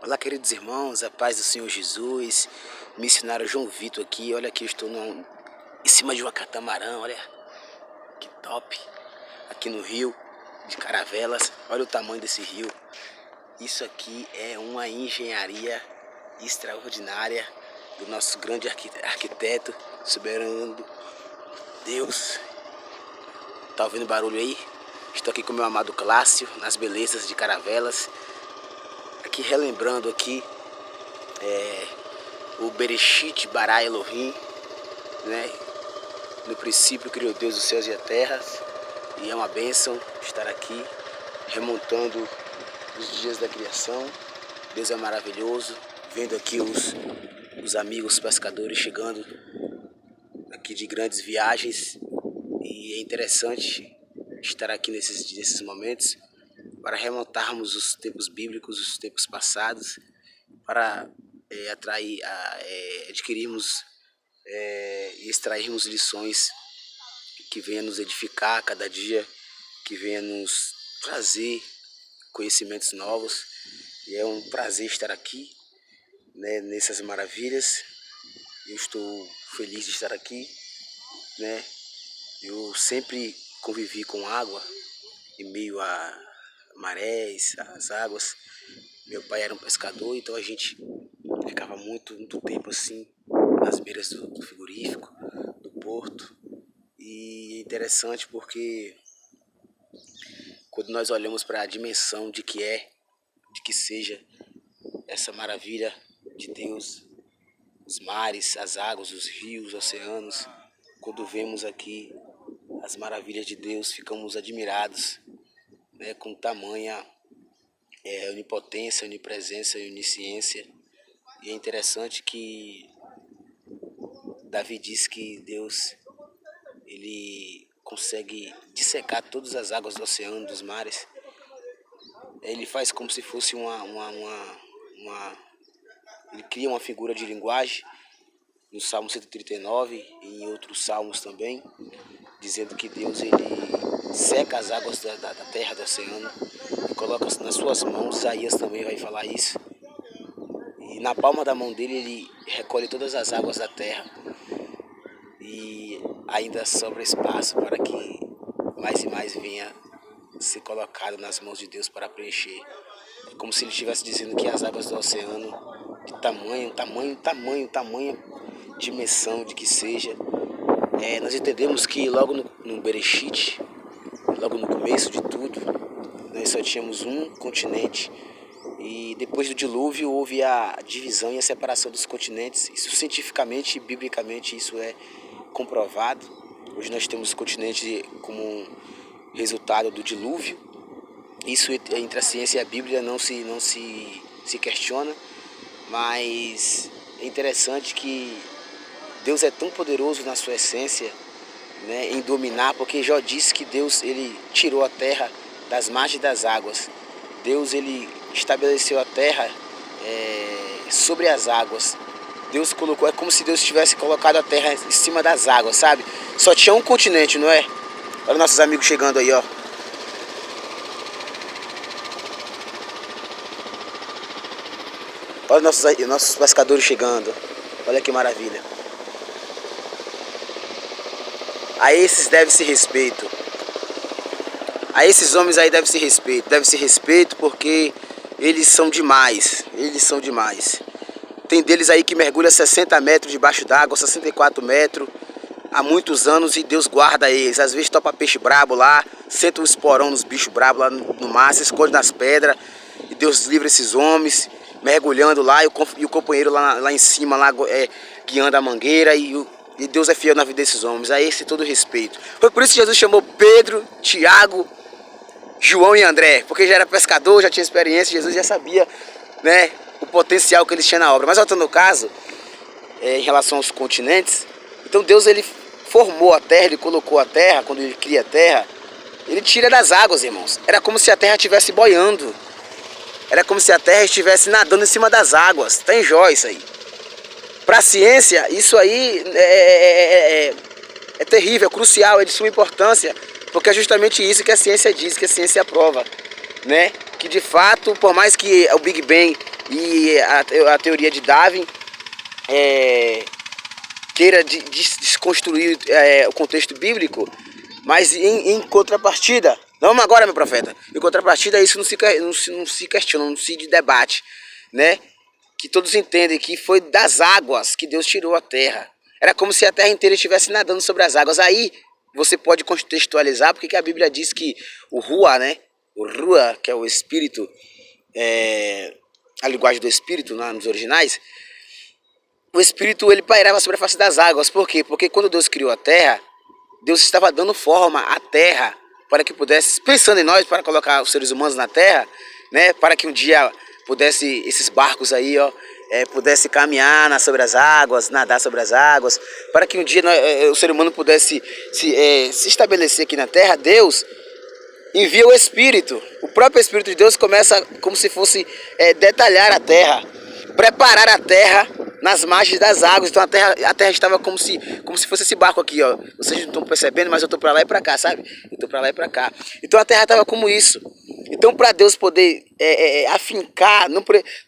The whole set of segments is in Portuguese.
Olá, queridos irmãos, a paz do Senhor Jesus, missionário João Vitor aqui. Olha aqui, eu estou em cima de uma catamarã, olha que top, aqui no rio de Caravelas. Olha o tamanho desse rio. Isso aqui é uma engenharia extraordinária do nosso grande arquiteto soberano Deus. Tá ouvindo barulho aí? Estou aqui com meu amado Clássio, nas belezas de Caravelas. Aqui relembrando aqui o Bereshit bara Elohim, né? No princípio criou Deus os céus e a terra, e é uma bênção estar aqui remontando os dias da criação. Deus é maravilhoso, vendo aqui os amigos pescadores chegando aqui de grandes viagens, e é interessante estar aqui nesses momentos para remontarmos os tempos bíblicos, os tempos passados, para adquirirmos e extrairmos lições que venham nos edificar a cada dia, que venham nos trazer conhecimentos novos. E é um prazer estar aqui, né, nessas maravilhas. Eu estou feliz de estar aqui, né? Eu sempre convivi com água em meio a marés, as águas. Meu pai era um pescador, então a gente ficava muito tempo assim nas beiras do frigorífico, do porto. E é interessante porque quando nós olhamos para a dimensão de que seja essa maravilha de Deus, os mares, as águas, os rios, os oceanos, quando vemos aqui as maravilhas de Deus, ficamos admirados, né, com tamanha onipotência, onipresença e onisciência. E é interessante que Davi diz que Deus, ele consegue dissecar todas as águas do oceano, dos mares. Ele faz como se fosse ele cria uma figura de linguagem no Salmo 139 e em outros salmos também, dizendo que Deus, ele seca as águas da terra, do oceano, e coloca nas suas mãos. Isaías também vai falar isso. E na palma da mão dele, ele recolhe todas as águas da terra. E ainda sobra espaço para que mais e mais venha ser colocado nas mãos de Deus para preencher. É como se ele estivesse dizendo que as águas do oceano, de tamanha dimensão de que seja, nós entendemos que logo no Bereshit, logo no começo de tudo, nós só tínhamos um continente, e depois do dilúvio houve a divisão e a separação dos continentes. Isso cientificamente e biblicamente isso é comprovado. Hoje nós temos continente como resultado do dilúvio. Isso entre a ciência e a Bíblia não se questiona, mas é interessante que Deus é tão poderoso na sua essência, né, em dominar, porque Jó disse que Deus, ele tirou a terra das margens das águas. Deus, ele estabeleceu a terra sobre as águas. Deus colocou, é como se Deus tivesse colocado a terra em cima das águas, sabe? Só tinha um continente, não é? Olha nossos amigos chegando aí, ó. Olha nossos pescadores chegando. Olha que maravilha. A esses deve-se respeito. A esses homens aí deve-se respeito. Deve-se respeito porque eles são demais. Eles são demais. Tem deles aí que mergulha 60 metros debaixo d'água, 64 metros, há muitos anos, e Deus guarda eles. Às vezes topa peixe brabo lá, senta um esporão nos bichos brabos lá no mar, se esconde nas pedras, e Deus livra esses homens, mergulhando lá, e o companheiro lá em cima, lá guiando a mangueira, e Deus é fiel na vida desses homens. A esse todo respeito. Foi por isso que Jesus chamou Pedro, Tiago, João e André, porque já era pescador, já tinha experiência, Jesus já sabia, né, o potencial que eles tinham na obra. Mas voltando ao caso, em relação aos continentes, então Deus, ele formou a terra, ele colocou a terra, quando ele cria a terra, ele tira das águas, irmãos. Era como se a terra estivesse boiando. Era como se a terra estivesse nadando em cima das águas. Está em Jó isso aí. Para a ciência, isso aí é terrível, é crucial, é de suma importância, porque é justamente isso que a ciência diz, que a ciência aprova, né? Que de fato, por mais que o Big Bang e a teoria de Darwin queira desconstruir o contexto bíblico, mas em contrapartida, vamos agora, meu profeta, em contrapartida isso não se questiona, não se debate, né? Que todos entendem que foi das águas que Deus tirou a terra. Era como se a terra inteira estivesse nadando sobre as águas. Aí você pode contextualizar porque que a Bíblia diz que o Rua, né? O Rua, que é o espírito, a linguagem do espírito nos originais, o espírito ele pairava sobre a face das águas. Por quê? Porque quando Deus criou a terra, Deus estava dando forma à terra para que pudesse, pensando em nós, para colocar os seres humanos na terra, né? Para que um dia pudesse esses barcos aí, ó, pudesse caminhar sobre as águas, nadar sobre as águas, para que um dia o ser humano pudesse se estabelecer aqui na terra. Deus envia o Espírito. O próprio Espírito de Deus começa como se fosse detalhar a terra, preparar a terra nas margens das águas. Então a terra estava como se fosse esse barco aqui, ó. Vocês não estão percebendo, mas eu estou para lá e para cá, sabe? Eu estou para lá e para cá. Então a terra estava como isso. Então para Deus poder afincar,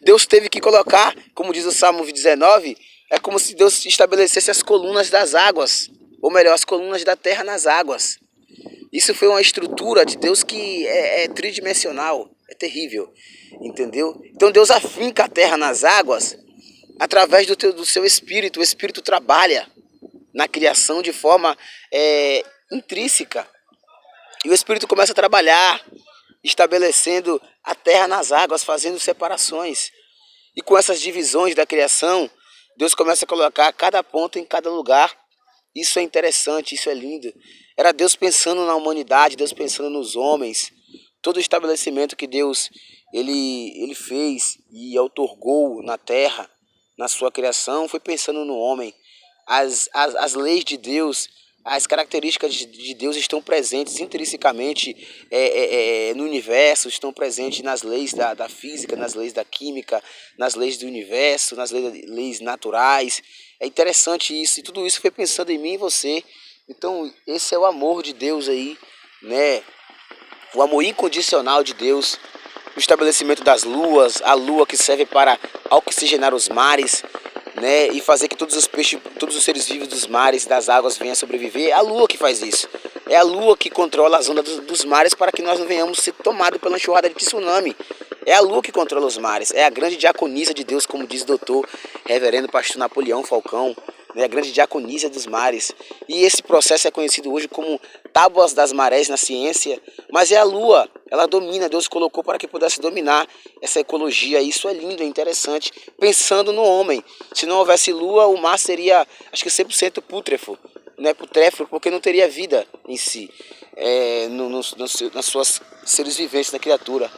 Deus teve que colocar, como diz o Salmo 19, é como se Deus estabelecesse as colunas das águas, ou melhor, as colunas da terra nas águas. Isso foi uma estrutura de Deus que é tridimensional, é terrível, entendeu? Então Deus afinca a terra nas águas através do seu Espírito. O Espírito trabalha na criação de forma intrínseca. E o Espírito começa a trabalhar, estabelecendo a terra nas águas, fazendo separações. E com essas divisões da criação, Deus começa a colocar cada ponto em cada lugar. Isso é interessante, isso é lindo. Era Deus pensando na humanidade, Deus pensando nos homens. Todo o estabelecimento que Deus ele fez e outorgou na terra, na sua criação, foi pensando no homem. As leis de Deus, as características de Deus estão presentes intrinsecamente no universo, estão presentes nas leis da física, nas leis da química, nas leis do universo, nas leis naturais. É interessante isso, e tudo isso foi pensando em mim e você. Então esse é o amor de Deus aí, né? O amor incondicional de Deus, o estabelecimento das luas, a lua que serve para oxigenar os mares, né, e fazer que todos os peixes, todos os seres vivos dos mares, das águas venham a sobreviver. É a lua que faz isso. É a lua que controla as ondas dos mares para que nós não venhamos ser tomados pela enxurrada de tsunami. É a lua que controla os mares. É a grande diaconisa de Deus, como diz o doutor reverendo pastor Napoleão Falcão, né, a grande diaconisa dos mares. E esse processo é conhecido hoje como tábuas das marés na ciência, mas é a lua, ela domina, Deus colocou para que pudesse dominar essa ecologia. Isso é lindo, é interessante, pensando no homem. Se não houvesse lua, o mar seria, acho que 100% putréfalo, não é putréfalo, porque não teria vida em si, nas suas seres viventes, na criatura.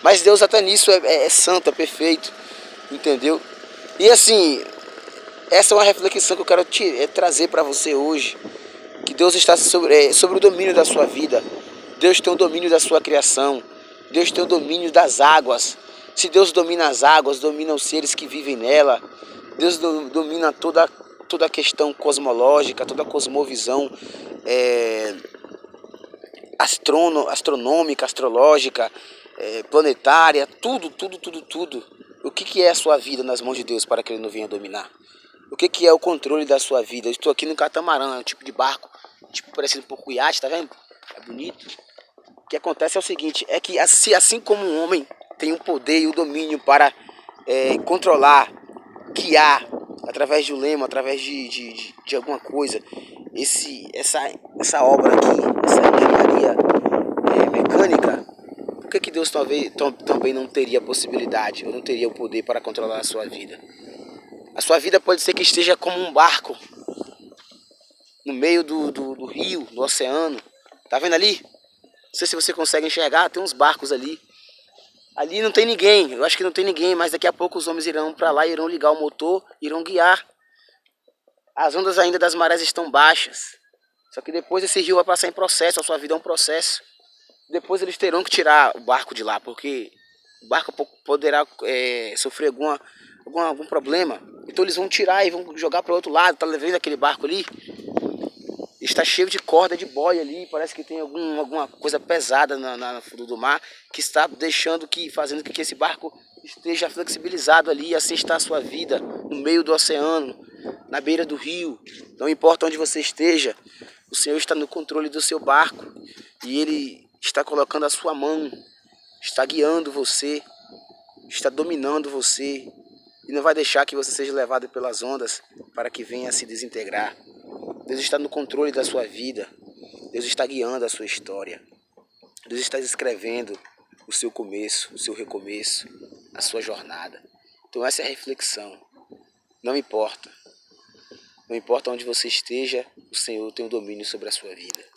Mas Deus até nisso é santo, é perfeito, entendeu? E assim, essa é uma reflexão que eu quero trazer para você hoje, que Deus está sobre o domínio da sua vida. Deus tem o domínio da sua criação. Deus tem o domínio das águas. Se Deus domina as águas, domina os seres que vivem nela. Deus domina toda a questão cosmológica, toda a cosmovisão astronômica, astrológica, planetária, tudo. O que é a sua vida nas mãos de Deus para que Ele não venha dominar? O que é o controle da sua vida? Eu estou aqui no catamarã, é um tipo de barco, tipo parecido um pouco com iate, tá vendo? É bonito. O que acontece é o seguinte, é que assim como um homem tem o poder e o domínio para controlar, guiar, através de um lema, através de alguma coisa, essa obra aqui, essa engenharia mecânica, por que Deus também não teria a possibilidade, ou não teria o poder para controlar a sua vida? A sua vida pode ser que esteja como um barco no meio do rio, do oceano. Tá vendo ali? Não sei se você consegue enxergar, tem uns barcos ali. Ali não tem ninguém, eu acho que não tem ninguém, mas daqui a pouco os homens irão para lá, irão ligar o motor, irão guiar. As ondas ainda das marés estão baixas. Só que depois esse rio vai passar em processo, a sua vida é um processo. Depois eles terão que tirar o barco de lá, porque o barco poderá sofrer algum problema. Então eles vão tirar e vão jogar para o outro lado. Tá vendo aquele barco ali? Está cheio de corda de boia ali. Parece que tem alguma coisa pesada no fundo do mar que está fazendo com que esse barco esteja flexibilizado ali, assim está a sua vida, no meio do oceano, na beira do rio. Não importa onde você esteja, o Senhor está no controle do seu barco e Ele está colocando a sua mão, está guiando você, está dominando você e não vai deixar que você seja levado pelas ondas para que venha a se desintegrar. Deus está no controle da sua vida, Deus está guiando a sua história, Deus está escrevendo o seu começo, o seu recomeço, a sua jornada. Então essa é a reflexão. Não importa onde você esteja, o Senhor tem o domínio sobre a sua vida.